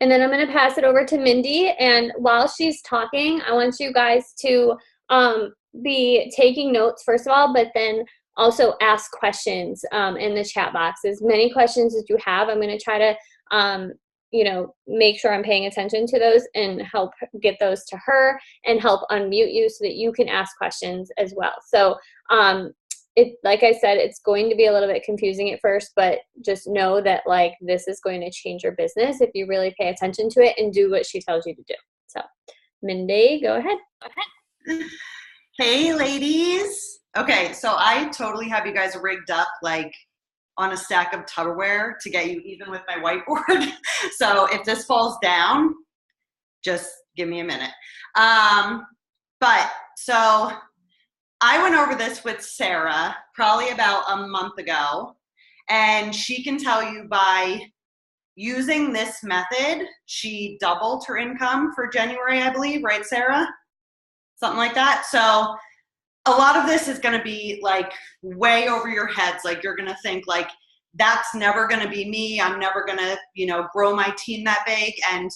And then I'm going to pass it over to Mindy. And while she's talking, I want you guys to be taking notes, first of all, but then also ask questions in the chat box. As many questions as you have, I'm going to try to, make sure I'm paying attention to those and help get those to her and help unmute you so that you can ask questions as well. So like I said, it's going to be a little bit confusing at first, but just know that like this is going to change your business if you really pay attention to it and do what she tells you to do. So Mindy, go ahead. Hey ladies. Okay, so I totally have you guys rigged up like on a stack of Tupperware to get you even with my whiteboard. So if this falls down, just give me a minute. But so I went over this with Sarah probably about a month ago, and she can tell you by using this method, she doubled her income for January, I believe, right, Sarah? Something like that. So a lot of this is going to be like way over your heads. Like you're going to think like, that's never going to be me. I'm never going to, grow my team that big. And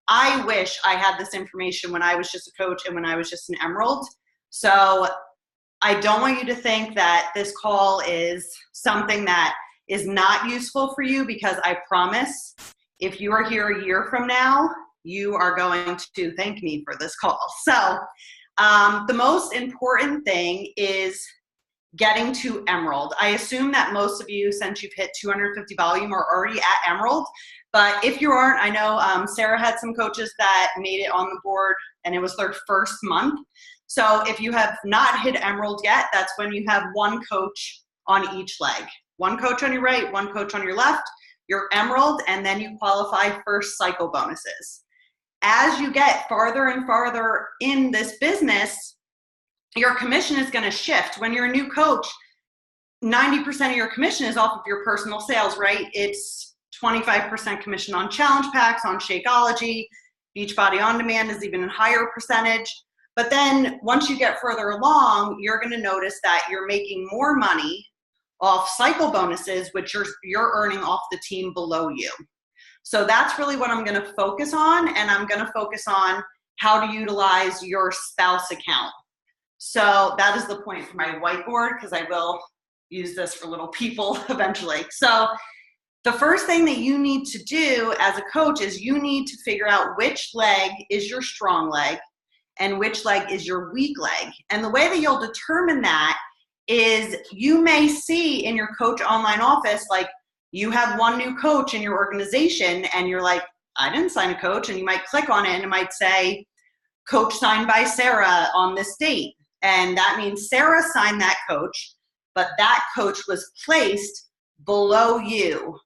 I wish I had this information when I was just a coach and when I was just an Emerald. So I don't want you to think that this call is something that is not useful for you, because I promise if you are here a year from now, you are going to thank me for this call. So the most important thing is getting to Emerald. I assume that most of you, since you've hit 250 volume, are already at Emerald. But if you aren't, I know Sarah had some coaches that made it on the board and it was their first month. So if you have not hit Emerald yet, that's when you have one coach on each leg. One coach on your right, one coach on your left, you're Emerald, and then you qualify for cycle bonuses. As you get farther and farther in this business, your commission is going to shift. When you're a new coach, 90% of your commission is off of your personal sales, right? It's 25% commission on challenge packs, on Shakeology. Beachbody On Demand is even a higher percentage. But then once you get further along, you're going to notice that you're making more money off cycle bonuses, which you're earning off the team below you. So that's really what I'm going to focus on, and I'm going to focus on how to utilize your spouse account. So that is the point for my whiteboard, because I will use this for little people eventually. So the first thing that you need to do as a coach is you need to figure out which leg is your strong leg and which leg is your weak leg. And the way that you'll determine that is you may see in your coach online office, like you have one new coach in your organization and you're like, I didn't sign a coach. And you might click on it and it might say, coach signed by Sarah on this date. And that means Sarah signed that coach, but that coach was placed below you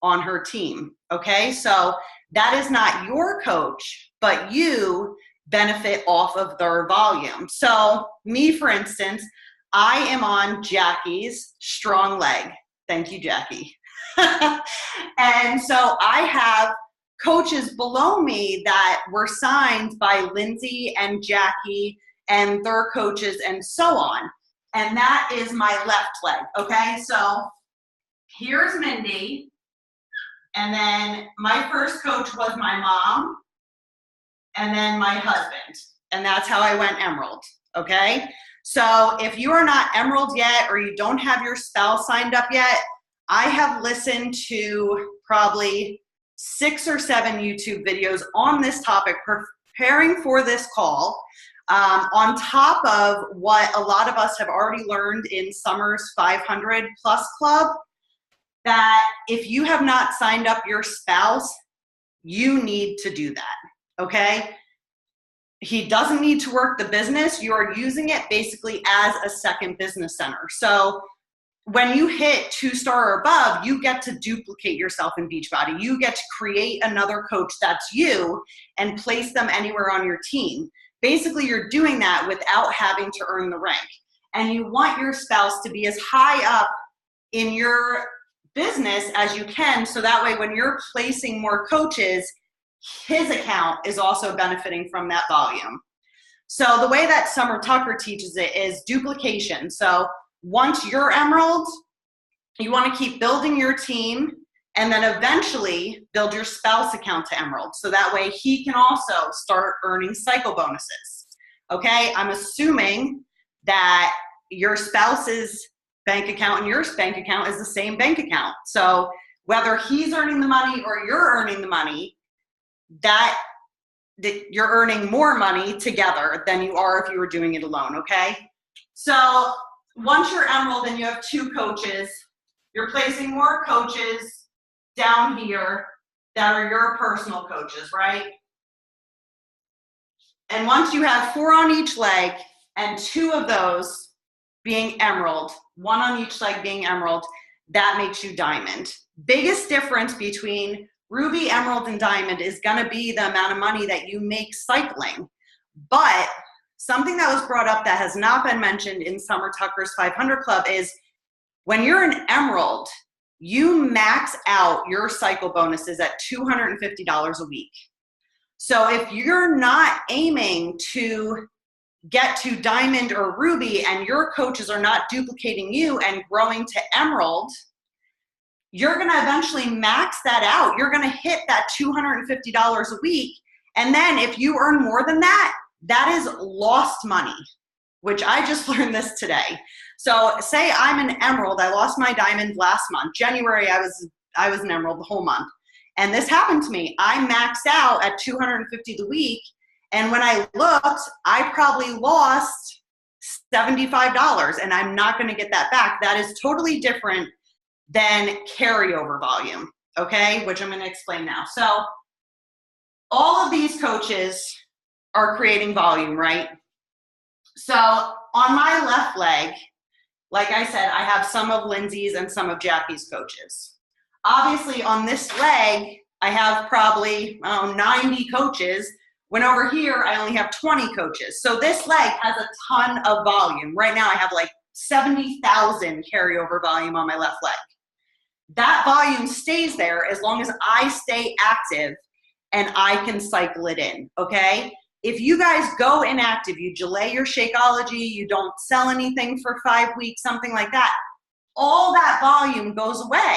on her team. Okay, so that is not your coach, but you benefit off of their volume. So me, for instance, I am on Jackie's strong leg. Thank you, Jackie. And so I have coaches below me that were signed by Lindsay and Jackie and their coaches and so on. And that is my left leg, okay? So here's Mindy. And then my first coach was my mom and then my husband. And that's how I went Emerald, okay? So if you are not Emerald yet or you don't have your spouse signed up yet, I have listened to probably 6 or 7 YouTube videos on this topic preparing for this call, on top of what a lot of us have already learned in Summer's 500 Plus Club, that if you have not signed up your spouse, you need to do that, okay? He doesn't need to work the business. You are using it basically as a second business center. So when you hit 2-star or above, you get to duplicate yourself in Beachbody. You get to create another coach that's you and place them anywhere on your team. Basically, you're doing that without having to earn the rank. And you want your spouse to be as high up in your business as you can, so that way when you're placing more coaches, his account is also benefiting from that volume. So the way that Summer Tucker teaches it is duplication. So once you're Emerald, you want to keep building your team and then eventually build your spouse account to Emerald. So that way he can also start earning cycle bonuses. Okay, I'm assuming that your spouse's bank account and your bank account is the same bank account. So whether he's earning the money or you're earning the money, that you're earning more money together than you are if you were doing it alone, okay? So once you're Emerald and you have 2 coaches, you're placing more coaches down here that are your personal coaches, right? And once you have 4 on each leg and 2 of those being Emerald, 1 on each leg being Emerald, that makes you Diamond. Biggest difference between Ruby, Emerald, and Diamond is gonna be the amount of money that you make cycling. But something that was brought up that has not been mentioned in Summer Tucker's 500 Club is when you're an Emerald, you max out your cycle bonuses at $250 a week. So if you're not aiming to get to Diamond or Ruby and your coaches are not duplicating you and growing to Emerald, you're gonna eventually max that out. You're gonna hit that $250 a week. And then if you earn more than that, that is lost money, which I just learned this today. So say I'm an Emerald, I lost my Diamond last month. January, I was an Emerald the whole month. And this happened to me. I maxed out at $250 the week. And when I looked, I probably lost $75 and I'm not gonna get that back. That is totally different than carryover volume, okay? Which I'm gonna explain now. So all of these coaches are creating volume, right? So on my left leg, like I said, I have some of Lindsay's and some of Jackie's coaches. Obviously on this leg, I have probably 90 coaches, when over here, I only have 20 coaches. So this leg has a ton of volume. Right now I have like 70,000 carryover volume on my left leg. That volume stays there as long as I stay active and I can cycle it in, okay? If you guys go inactive, you delay your Shakeology, you don't sell anything for 5 weeks, something like that, all that volume goes away.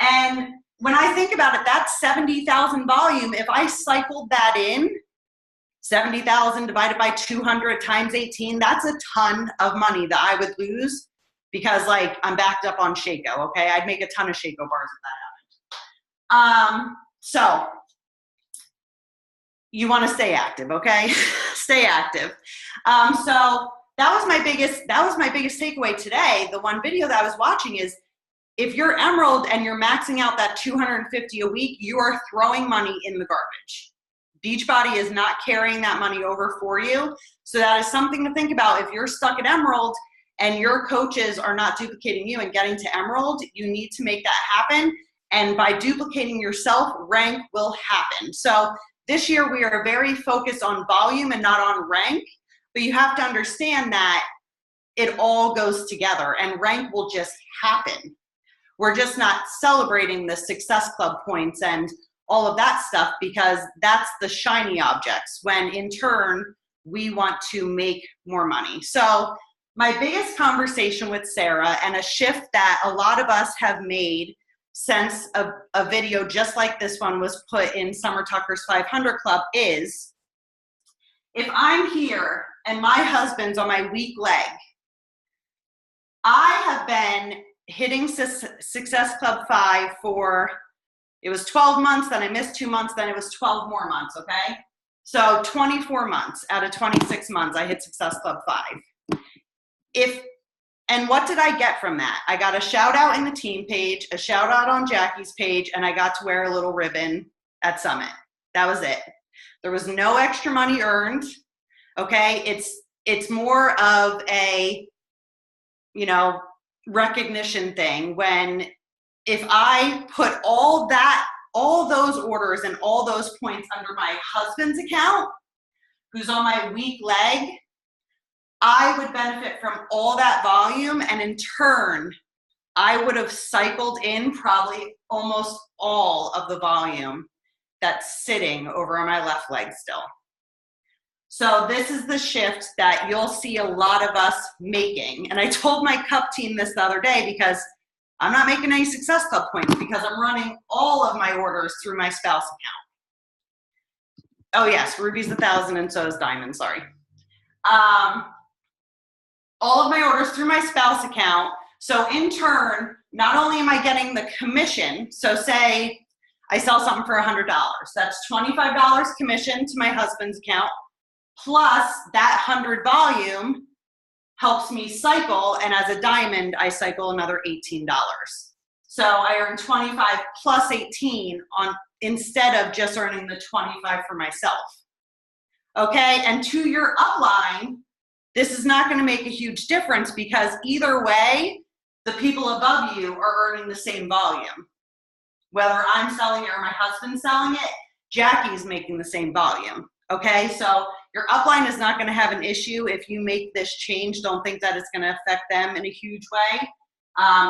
And when I think about it, that's 70,000 volume. If I cycled that in, 70,000 divided by 200 times 18, that's a ton of money that I would lose because like I'm backed up on Shako, okay? I'd make a ton of Shako bars if that happened. So you wanna stay active, okay? Stay active. So that was my biggest takeaway today. The one video that I was watching is if you're Emerald and you're maxing out that $250 a week, you are throwing money in the garbage. Beachbody is not carrying that money over for you. So that is something to think about. If you're stuck at Emerald and your coaches are not duplicating you and getting to Emerald, you need to make that happen. And by duplicating yourself, rank will happen. So this year we are very focused on volume and not on rank, but you have to understand that it all goes together and rank will just happen. We're just not celebrating the Success Club points and all of that stuff because that's the shiny objects when in turn we want to make more money. So my biggest conversation with Sarah and a shift that a lot of us have made since a video just like this one was put in Summer Tucker's 500 Club is if I'm here and my husband's on my weak leg, I have been hitting Success Club 5 for, it was 12 months, then I missed 2 months, then it was 12 more months, okay? So 24 months out of 26 months, I hit Success Club 5. And what did I get from that? I got a shout out in the team page, a shout out on Jackie's page, and I got to wear a little ribbon at Summit. That was it. There was no extra money earned, okay? It's more of a, you know, recognition thing when if I put all those orders and all those points under my husband's account, who's on my weak leg, I would benefit from all that volume, and in turn, I would have cycled in probably almost all of the volume that's sitting over on my left leg still. So this is the shift that you'll see a lot of us making. And I told my cup team this the other day because I'm not making any Success Club points because I'm running all of my orders through my spouse account. Oh yes, Ruby's 1,000 and so is Diamond, sorry. All of my orders through my spouse account. So in turn, not only am I getting the commission, so say I sell something for $100, that's $25 commission to my husband's account, plus that 100 volume helps me cycle, and as a Diamond, I cycle another $18. So I earn 25 plus 18 on instead of just earning the 25 for myself. Okay, and to your upline, this is not going to make a huge difference because either way, the people above you are earning the same volume. Whether I'm selling it or my husband's selling it, Jackie's making the same volume. Okay, so your upline is not going to have an issue if you make this change. Don't think that it's going to affect them in a huge way.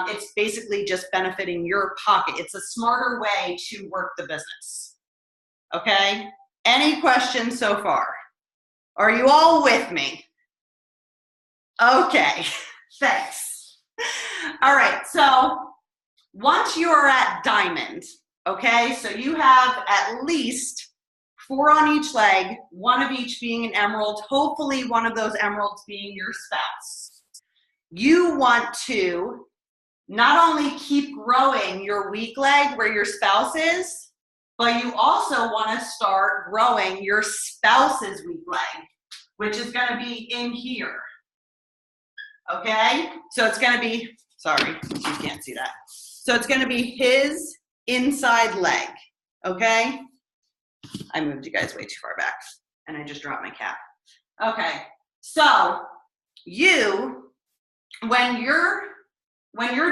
It's basically just benefiting your pocket. It's a smarter way to work the business. Okay, any questions so far? Are you all with me? Okay, thanks. All right, so once you are at Diamond, okay, so you have at least 4 on each leg, 1 of each being an emerald, hopefully one of those emeralds being your spouse. You want to not only keep growing your weak leg where your spouse is, but you also want to start growing your spouse's weak leg, which is going to be in here. Okay, so it's going to be, sorry, you can't see that. So it's going to be his inside leg, okay? I moved you guys way too far back, and I just dropped my cap. Okay, so you, when you're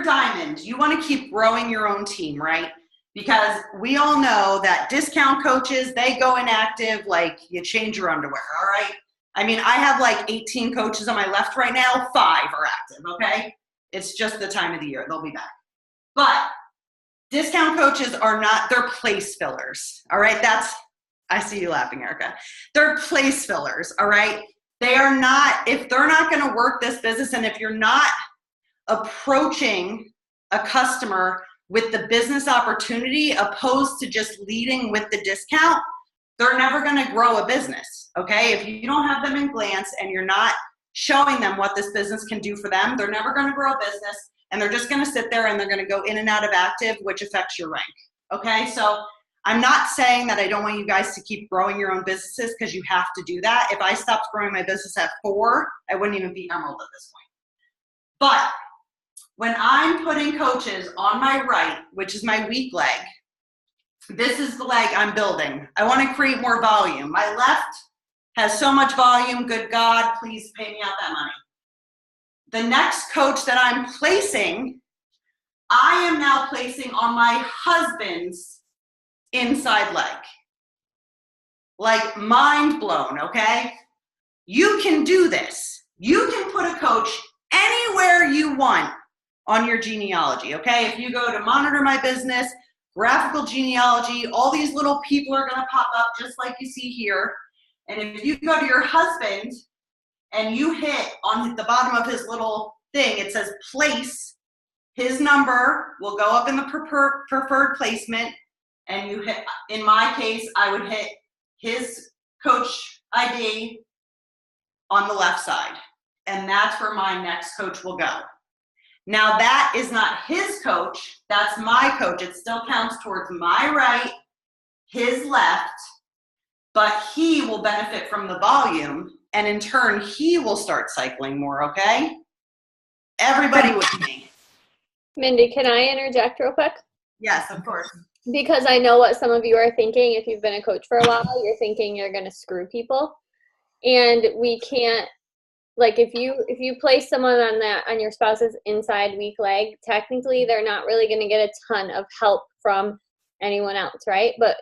Diamond, you want to keep growing your own team, right? Because we all know that discount coaches, they go inactive like you change your underwear, all right? I mean, I have like 18 coaches on my left right now, 5 are active, okay? It's just the time of the year, they'll be back. But discount coaches are not, they're place fillers, all right? I see you laughing, Erica. They're place fillers, all right? They are not, if they're not gonna work this business and if you're not approaching a customer with the business opportunity opposed to just leading with the discount, they're never gonna grow a business, okay? If you don't have them in glance and you're not showing them what this business can do for them, they're never gonna grow a business and they're just gonna sit there and they're gonna go in and out of active, which affects your rank, okay? So I'm not saying that I don't want you guys to keep growing your own businesses because you have to do that. If I stopped growing my business at 4, I wouldn't even be emerald at this point. But when I'm putting coaches on my right, which is my weak leg, this is the leg I'm building. I want to create more volume. My left has so much volume, good God, please pay me out that money. The next coach that I'm placing, I am now placing on my husband's inside leg. Like mind blown, okay? You can do this. You can put a coach anywhere you want on your genealogy, okay? If you go to Monitor My Business, Graphical Genealogy, all these little people are gonna pop up just like you see here. And if you go to your husband and you hit on the bottom of his little thing, it says place, his number will go up in the preferred placement, and you hit, in my case, I would hit his coach ID on the left side. And that's where my next coach will go. Now that is not his coach, that's my coach. It still counts towards my right, his left, but he will benefit from the volume, and in turn, he will start cycling more, okay? Everybody with me. Mindy, can I interject real quick? Yes, of course. Because I know what some of you are thinking. If you've been a coach for a while, you're thinking you're going to screw people. And we can't, like if you place someone on your spouse's inside weak leg, technically they're not really going to get a ton of help from anyone else, right? But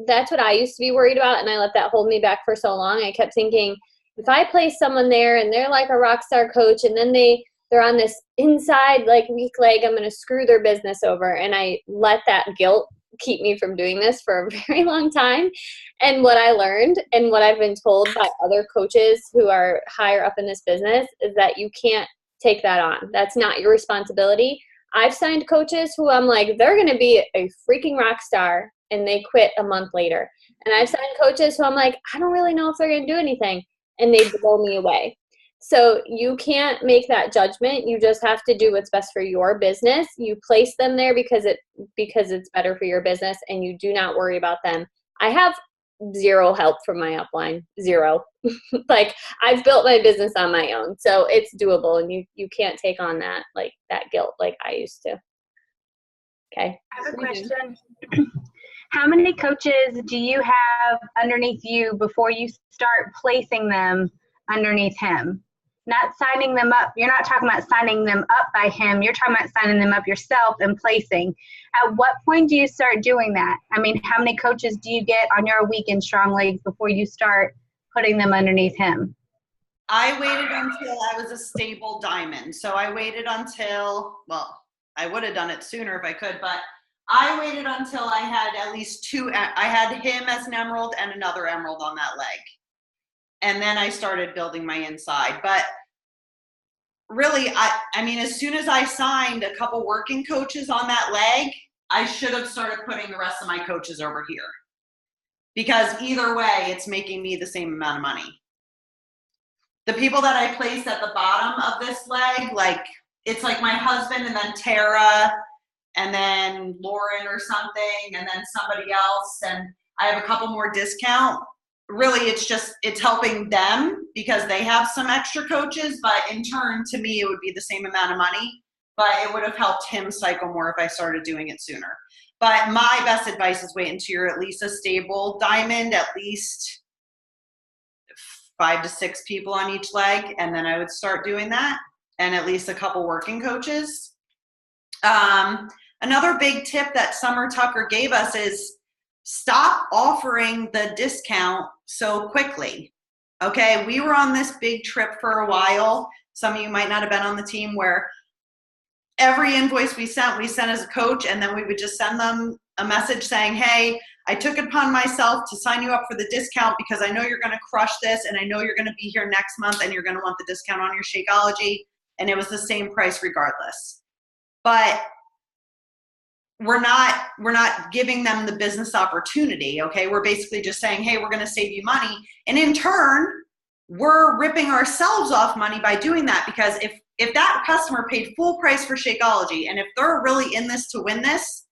that's what I used to be worried about, and I let that hold me back for so long. I kept thinking, if I place someone there and they're like a rock star coach and then they're on this inside like weak leg, I'm going to screw their business over. And I let that guilt keep me from doing this for a very long time. And what I learned and what I've been told by other coaches who are higher up in this business is that you can't take that on. That's not your responsibility. I've signed coaches who I'm like, they're going to be a freaking rock star, and they quit a month later. And I've signed coaches who I'm like, I don't really know if they're going to do anything, and they blow me away. So you can't make that judgment. You just have to do what's best for your business. You place them there because it's better for your business, and you do not worry about them. I have zero help from my upline, zero. Like, I've built my business on my own, so it's doable, and you can't take on that guilt like I used to. Okay. I have a question. How many coaches do you have underneath you before you start placing them underneath him? Not signing them up. You're not talking about signing them up by him. You're talking about signing them up yourself and placing. At what point do you start doing that? I mean, how many coaches do you get on your week in Strong Legs before you start putting them underneath him? I waited until I was a stable diamond. So I waited until, well, I would have done it sooner if I could, but I waited until I had at least two. I had him as an emerald and another emerald on that leg. And then I started building my inside. But really, I mean, as soon as I signed a couple working coaches on that leg, I should have started putting the rest of my coaches over here. Because either way, it's making me the same amount of money. The people that I placed at the bottom of this leg, like, it's like my husband and then Tara and then Lauren or something and then somebody else. And I have a couple more discount. Really, it's helping them because they have some extra coaches, but in turn, to me, it would be the same amount of money, but it would have helped him cycle more if I started doing it sooner. But my best advice is wait until you're at least a stable diamond, at least 5 to 6 people on each leg, and then I would start doing that, and at least a couple working coaches. Another big tip that Summer Tucker gave us is stop offering the discount so quickly. Okay, we were on this big trip for a while. Some of you might not have been on the team where every invoice we sent as a coach, and then we would just send them a message saying, hey, I took it upon myself to sign you up for the discount because I know you're going to crush this, and I know you're going to be here next month, and you're going to want the discount on your Shakeology, and it was the same price regardless. But we're not giving them the business opportunity, okay? We're basically just saying, hey, we're going to save you money. And in turn, we're ripping ourselves off money by doing that, because if that customer paid full price for Shakeology, and if they're really in this to win this,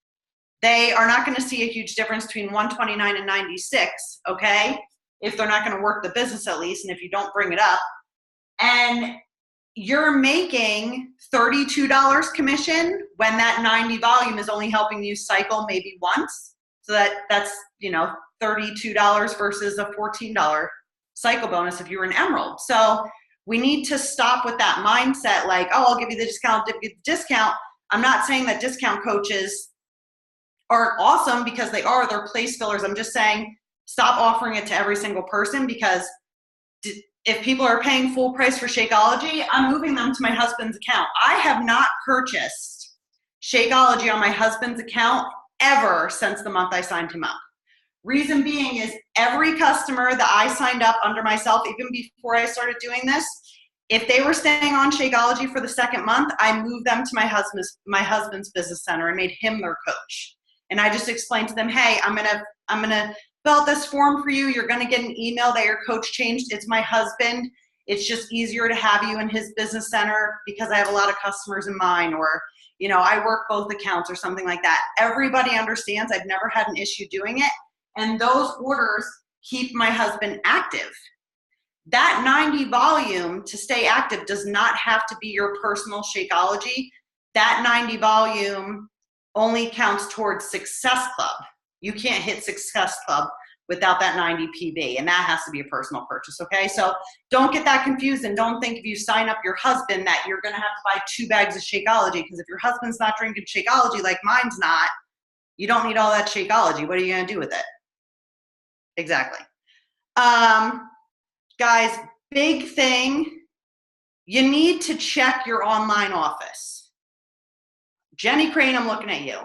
they are not going to see a huge difference between $129 and $96, okay? If they're not going to work the business at least, and if you don't bring it up. And you're making $32 commission when that 90 volume is only helping you cycle maybe once. So that's $32 versus a $14 cycle bonus if you were an emerald. So we need to stop with that mindset like, oh, I'll give you the discount, discount. I'm not saying that discount coaches aren't awesome, because they're place fillers. I'm just saying stop offering it to every single person, because if people are paying full price for Shakeology, I'm moving them to my husband's account. I have not purchased Shakeology on my husband's account ever since the month I signed him up. Reason being is every customer that I signed up under myself, even before I started doing this, if they were staying on Shakeology for the second month, I moved them to my husband's business center and made him their coach. And I just explained to them, hey, I'm gonna fill out this form for you. You're gonna get an email that your coach changed. It's my husband. It's just easier to have you in his business center because I have a lot of customers in mine, or I work both accounts or something like that. Everybody understands. I've never had an issue doing it. And those orders keep my husband active. That 90 volume to stay active does not have to be your personal Shakeology. That 90 volume only counts towards Success Club. You can't hit Success Club without that 90 PB, and that has to be a personal purchase, okay? So don't get that confused, and don't think if you sign up your husband that you're gonna have to buy 2 bags of Shakeology, because if your husband's not drinking Shakeology like mine's not, you don't need all that Shakeology. What are you gonna do with it? Exactly. Guys, big thing, you need to check your online office. Jenny Crane, I'm looking at you.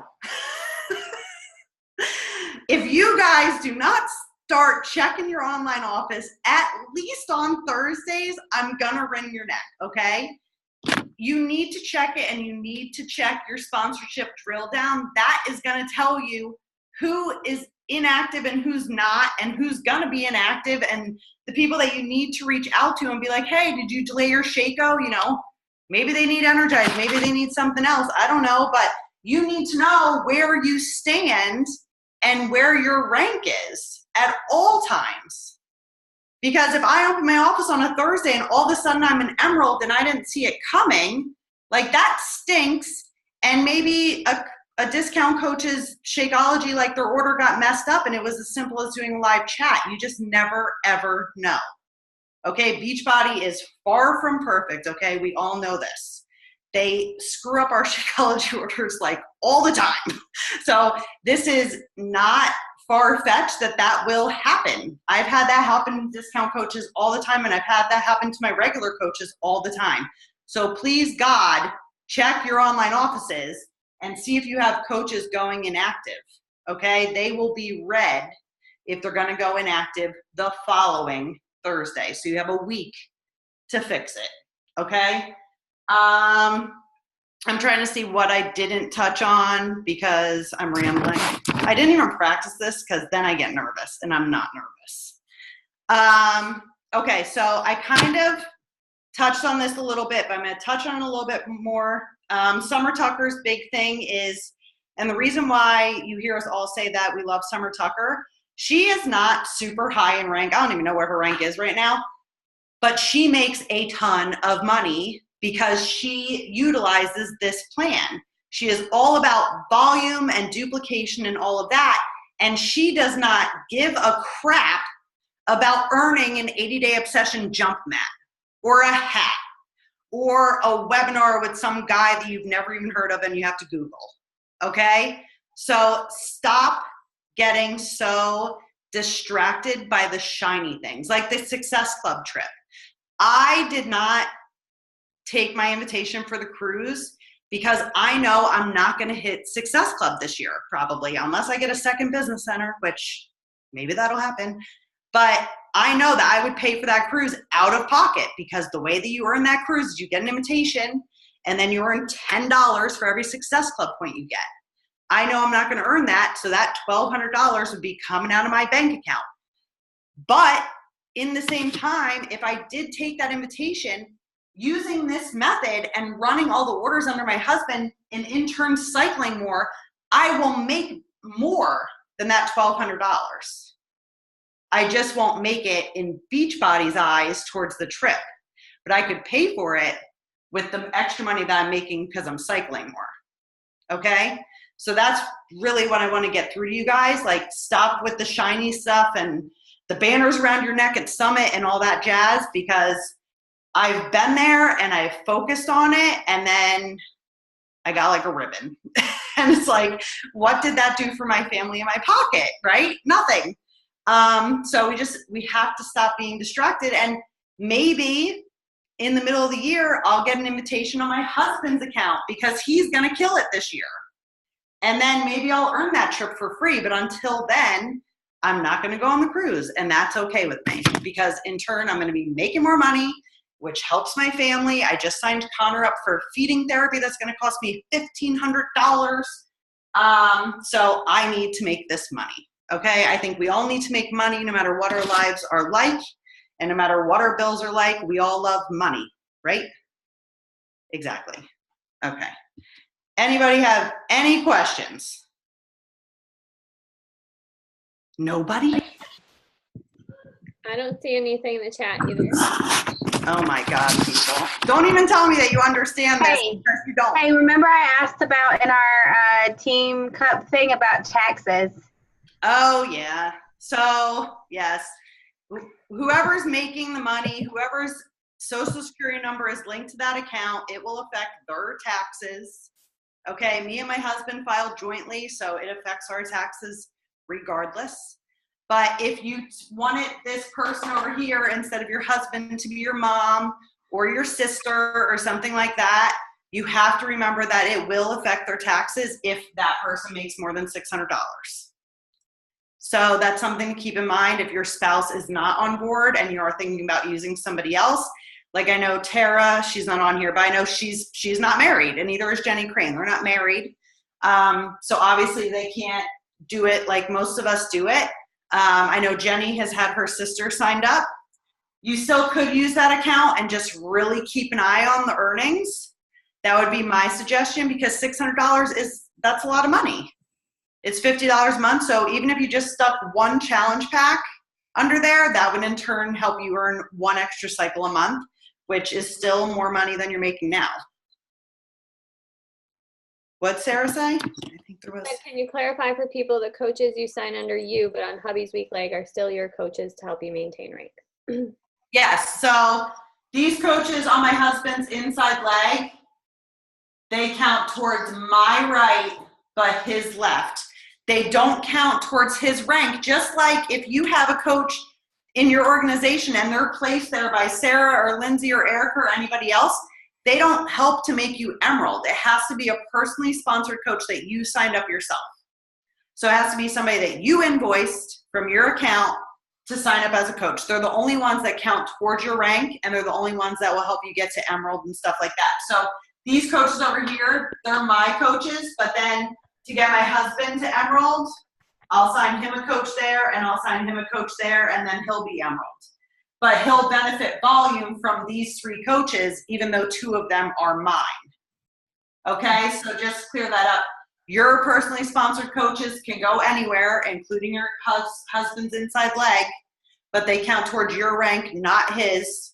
If you guys do not start checking your online office at least on Thursdays, I'm gonna wring your neck, okay? you need to check it, and you need to check your sponsorship drill down. That is going to tell you who is inactive and who's not, and who's going to be inactive, and the people that you need to reach out to and be like, hey, did you delay your Shaco? You know, maybe they need Energize, maybe they need something else. I don't know, but you need to know where you stand and where your rank is at all times. Because if I open my office on a Thursday and all of a sudden I'm an Emerald and I didn't see it coming, like that stinks. And maybe a discount coach's Shakeology, like their order got messed up and it was as simple as doing a live chat. You just never, ever know. Okay, Beachbody is far from perfect, okay? We all know this. They screw up our Shakeology orders like all the time. So this is not far-fetched that will happen. I've had that happen to discount coaches all the time, and I've had that happen to my regular coaches all the time. So please, God, check your online offices and see if you have coaches going inactive, okay? They will be red if they're gonna go inactive the following Thursday. So you have a week to fix it, okay? I'm trying to see what I didn't touch on because I'm rambling. I didn't even practice this because then I get nervous, and I'm not nervous. Okay, so I kind of touched on this a little bit, but I'm going to touch on it a little bit more. Summer Tucker's big thing is, and the reason why you hear us all say that we love Summer Tucker, she is not super high in rank. I don't even know where her rank is right now, but she makes a ton of money because she utilizes this plan. She is all about volume and duplication and all of that, and she does not give a crap about earning an 80-day obsession jump mat or a hat or a webinar with some guy that you've never even heard of and you have to Google, okay? So stop getting so distracted by the shiny things, like the Success Club trip. I did not take my invitation for the cruise because I know I'm not going to hit Success Club this year, probably, unless I get a second business center, which maybe that'll happen. But I know that I would pay for that cruise out of pocket because the way that you earn that cruise is you get an invitation and then you earn $10 for every Success Club point you get. I know I'm not going to earn that, so that $1,200 would be coming out of my bank account. But in the same time, if I did take that invitation, using this method and running all the orders under my husband and in turn cycling more, I will make more than that $1,200. I just won't make it in Beachbody's eyes towards the trip, but I could pay for it with the extra money that I'm making because I'm cycling more, okay? So that's really what I want to get through to you guys. Like, stop with the shiny stuff and the banners around your neck at Summit and all that jazz, because I've been there and I've focused on it, and then I got like a ribbon. And it's like, what did that do for my family in my pocket, right? Nothing. So we have to stop being distracted, and maybe in the middle of the year, I'll get an invitation on my husband's account because he's going to kill it this year. And then maybe I'll earn that trip for free. But until then, I'm not going to go on the cruise, and that's okay with me because in turn, I'm going to be making more money, which helps my family. I just signed Connor up for feeding therapy that's going to cost me $1,500. So I need to make this money, okay? I think we all need to make money no matter what our lives are like, and no matter what our bills are like. We all love money, right? Exactly. Okay. Anybody have any questions? Nobody? I don't see anything in the chat either. Oh my God, people. Don't even tell me that you understand this because you don't. Hey, remember I asked about in our Team Cup thing about taxes? Oh, yeah. So, yes. Whoever's making the money, whoever's social security number is linked to that account, it will affect their taxes. Okay, me and my husband filed jointly, so it affects our taxes regardless. But if you wanted this person over here instead of your husband to be your mom or your sister or something like that, you have to remember that it will affect their taxes if that person makes more than $600. So that's something to keep in mind if your spouse is not on board and you are thinking about using somebody else. Like I know Tara, she's not on here, but I know she's not married, and neither is Jenny Crane. They're not married. So obviously they can't do it like most of us do it. I know Jenny has had her sister signed up. You still could use that account and just really keep an eye on the earnings. That would be my suggestion, because $600 that's a lot of money. It's $50 a month. So even if you just stuck one challenge pack under there, that would in turn help you earn one extra cycle a month, which is still more money than you're making now. What'd Sarah say? I think there was. Can you clarify for people, the coaches you sign under you, but on Hubby's Weak Leg are still your coaches to help you maintain rank? Yes. So these coaches on my husband's inside leg, they count towards my right, but his left. They don't count towards his rank. Just like if you have a coach in your organization and they're placed there by Sarah or Lindsay or Erica or anybody else, they don't help to make you Emerald. It has to be a personally sponsored coach that you signed up yourself. So it has to be somebody that you invoiced from your account to sign up as a coach. They're the only ones that count towards your rank, and they're the only ones that will help you get to Emerald and stuff like that. So these coaches over here, they're my coaches, but then to get my husband to Emerald, I'll sign him a coach there, and I'll sign him a coach there, and then he'll be Emerald. But he'll benefit volume from these 3 coaches, even though 2 of them are mine. Okay, so just clear that up. Your personally sponsored coaches can go anywhere, including your husband's inside leg, but they count towards your rank, not his,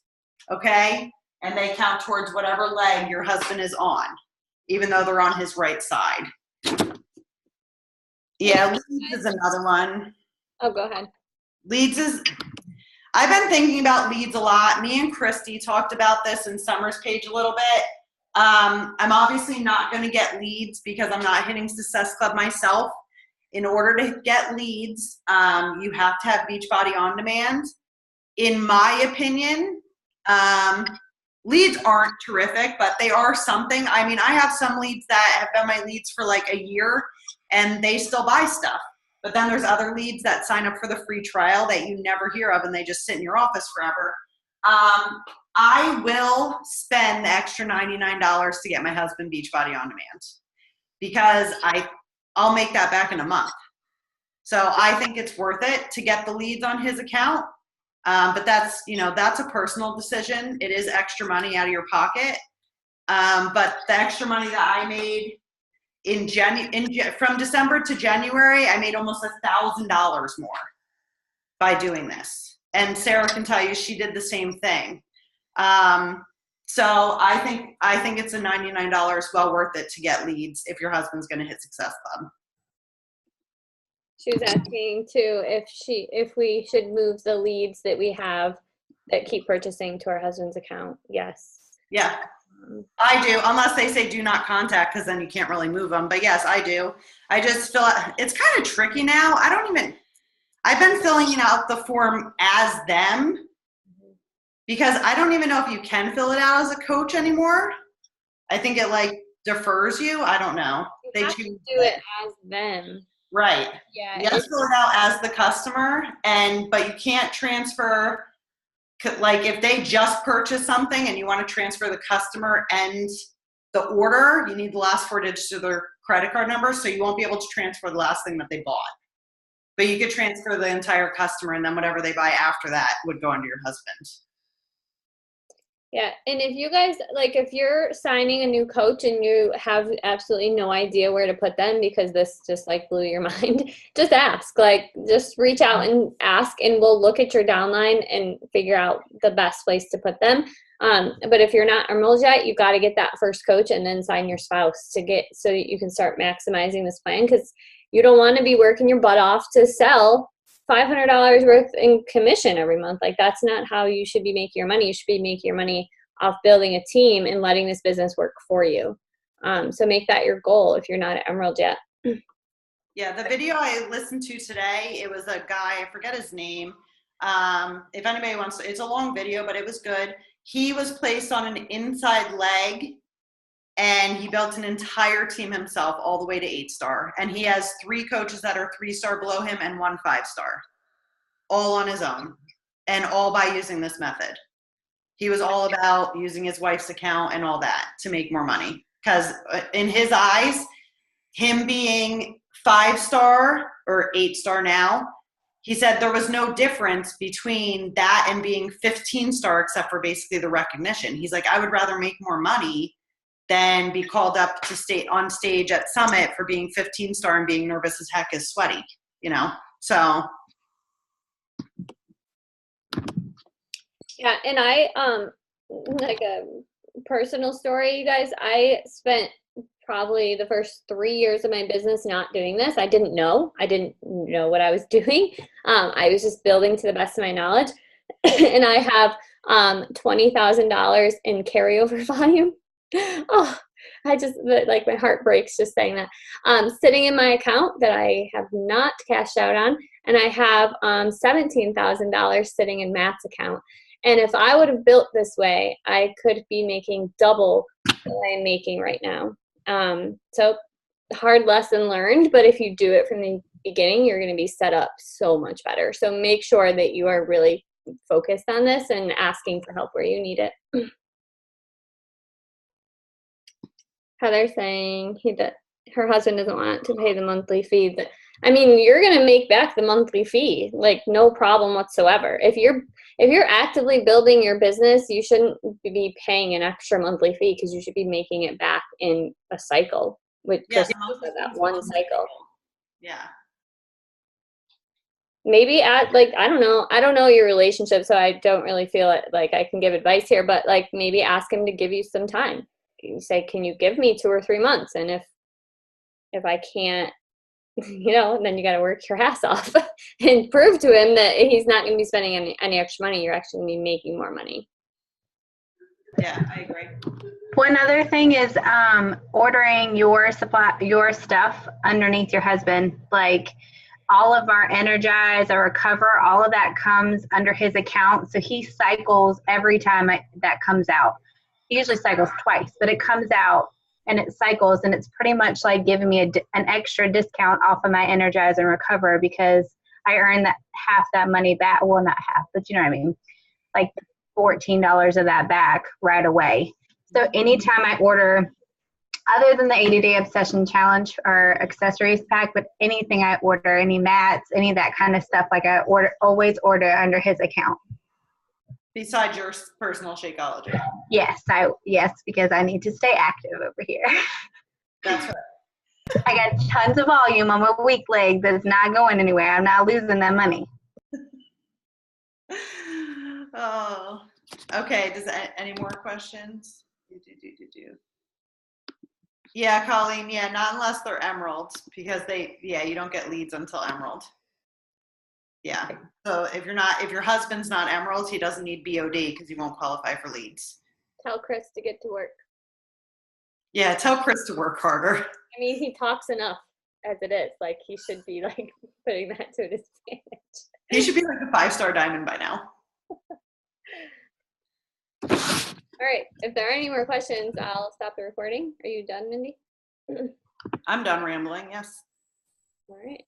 okay? And they count towards whatever leg your husband is on, even though they're on his right side. Yeah, Leeds is another one. Oh, go ahead. Leeds is, I've been thinking about Leeds a lot. Me and Christy talked about this in Summer's page a little bit. I'm obviously not going to get leads because I'm not hitting Success Club myself. In order to get leads, you have to have Beachbody On Demand. In my opinion, leads aren't terrific, but they are something. I mean, I have some leads that have been my leads for like a year and they still buy stuff. But then there's other leads that sign up for the free trial that you never hear of and they just sit in your office forever. I will spend the extra $99 to get my husband Beachbody On Demand because I'll make that back in a month. So I think it's worth it to get the leads on his account. But that's a personal decision. It is extra money out of your pocket. But the extra money that I made from December to January, I made almost $1,000 more by doing this. And Sarah can tell you she did the same thing. So I think it's a $99 well worth it to get leads if your husband's going to hit Success Club. She was asking too if we should move the leads that we have that keep purchasing to our husband's account. Yes. Yeah, I do, unless they say do not contact, because then you can't really move them. But yes, I do. I just feel it's kind of tricky now. I've been filling out the form as them because I don't even know if you can fill it out as a coach anymore. I think it like defers you. I don't know. You have to do it as them. Right. Yeah. You have to fill it out as the customer, but you can't transfer. Like if they just purchase something and you want to transfer the customer and the order, you need the last 4 digits of their credit card number, so you won't be able to transfer the last thing that they bought. But you could transfer the entire customer, and then whatever they buy after that would go under your husband. Yeah, and if you guys, like if you're signing a new coach and you have absolutely no idea where to put them because this just like blew your mind, just ask. Like just reach out and ask, and we'll look at your downline and figure out the best place to put them. But if you're not Emerald yet, you got to get that first coach and then sign your spouse so that you can start maximizing this plan, because you don't want to be working your butt off to sell $500 worth in commission every month. Like that's not how you should be making your money. You should be making your money off building a team and letting this business work for you. So make that your goal if you're not at Emerald yet. Yeah, the video I listened to today, it was a guy, I forget his name. If anybody wants to, it's a long video, but it was good. He was placed on an inside leg and he built an entire team himself all the way to 8-star. And he has 3 coaches that are 3-star below him and 1 5-star, all on his own, and all by using this method. He was all about using his wife's account and all that to make more money. Because in his eyes, him being 5-star or 8-star now, he said there was no difference between that and being 15-star except for basically the recognition. He's like, I would rather make more money than be called up to on stage at Summit for being 15-star and being nervous as heck is sweaty, you know? So. Yeah, and I, like a personal story, you guys, I spent probably the first 3 years of my business not doing this. I didn't know what I was doing. I was just building to the best of my knowledge. And I have $20,000 in carryover volume. Oh, like my heart breaks just saying that. Sitting in my account that I have not cashed out on. And I have $17,000 sitting in Matt's account. And if I would have built this way, I could be making double what I'm making right now. So hard lesson learned, but if you do it from the beginning, you're going to be set up so much better. So make sure that you are really focused on this and asking for help where you need it. Heather saying her husband doesn't want to pay the monthly fee. I mean, you're going to make back the monthly fee, like no problem whatsoever. If you're actively building your business, you shouldn't be paying an extra monthly fee because you should be making it back in a cycle with just that one cycle. Yeah. Maybe I don't know your relationship, so I don't really feel like I can give advice here, but like maybe ask him to give you some time. You say, can you give me 2 or 3 months? And if I can't, then you got to work your ass off and prove to him that he's not going to be spending any extra money. You're actually going to be making more money. Yeah, I agree. One other thing is ordering your stuff underneath your husband. Like all of our Energize, our Recover, all of that comes under his account. So he cycles every time that comes out. He usually cycles twice, but it comes out and it cycles, and it's pretty much like giving me an extra discount off of my Energize and Recover because I earn half that money back. Well, not half, but you know what I mean? Like $14 of that back right away. So anytime I order, other than the 80-day obsession challenge or accessories pack, but anything I order, any mats, any of that kind of stuff, like I always order under his account. Besides your personal Shakeology. Yes, because I need to stay active over here. That's right. I got tons of volume on my weak leg that's not going anywhere. I'm not losing that money. Oh, okay. Does any more questions? Yeah, Colleen. Yeah, not unless they're emeralds, because you don't get leads until emerald. Yeah. So if your husband's not emerald, he doesn't need BOD because he won't qualify for leads. Tell Chris to get to work. Yeah, tell Chris to work harder. I mean, he talks enough as it is. Like he should be like putting that to his advantage. He should be like a 5-star diamond by now. All right. If there are any more questions, I'll stop the recording. Are you done, Mindy? I'm done rambling. Yes. All right.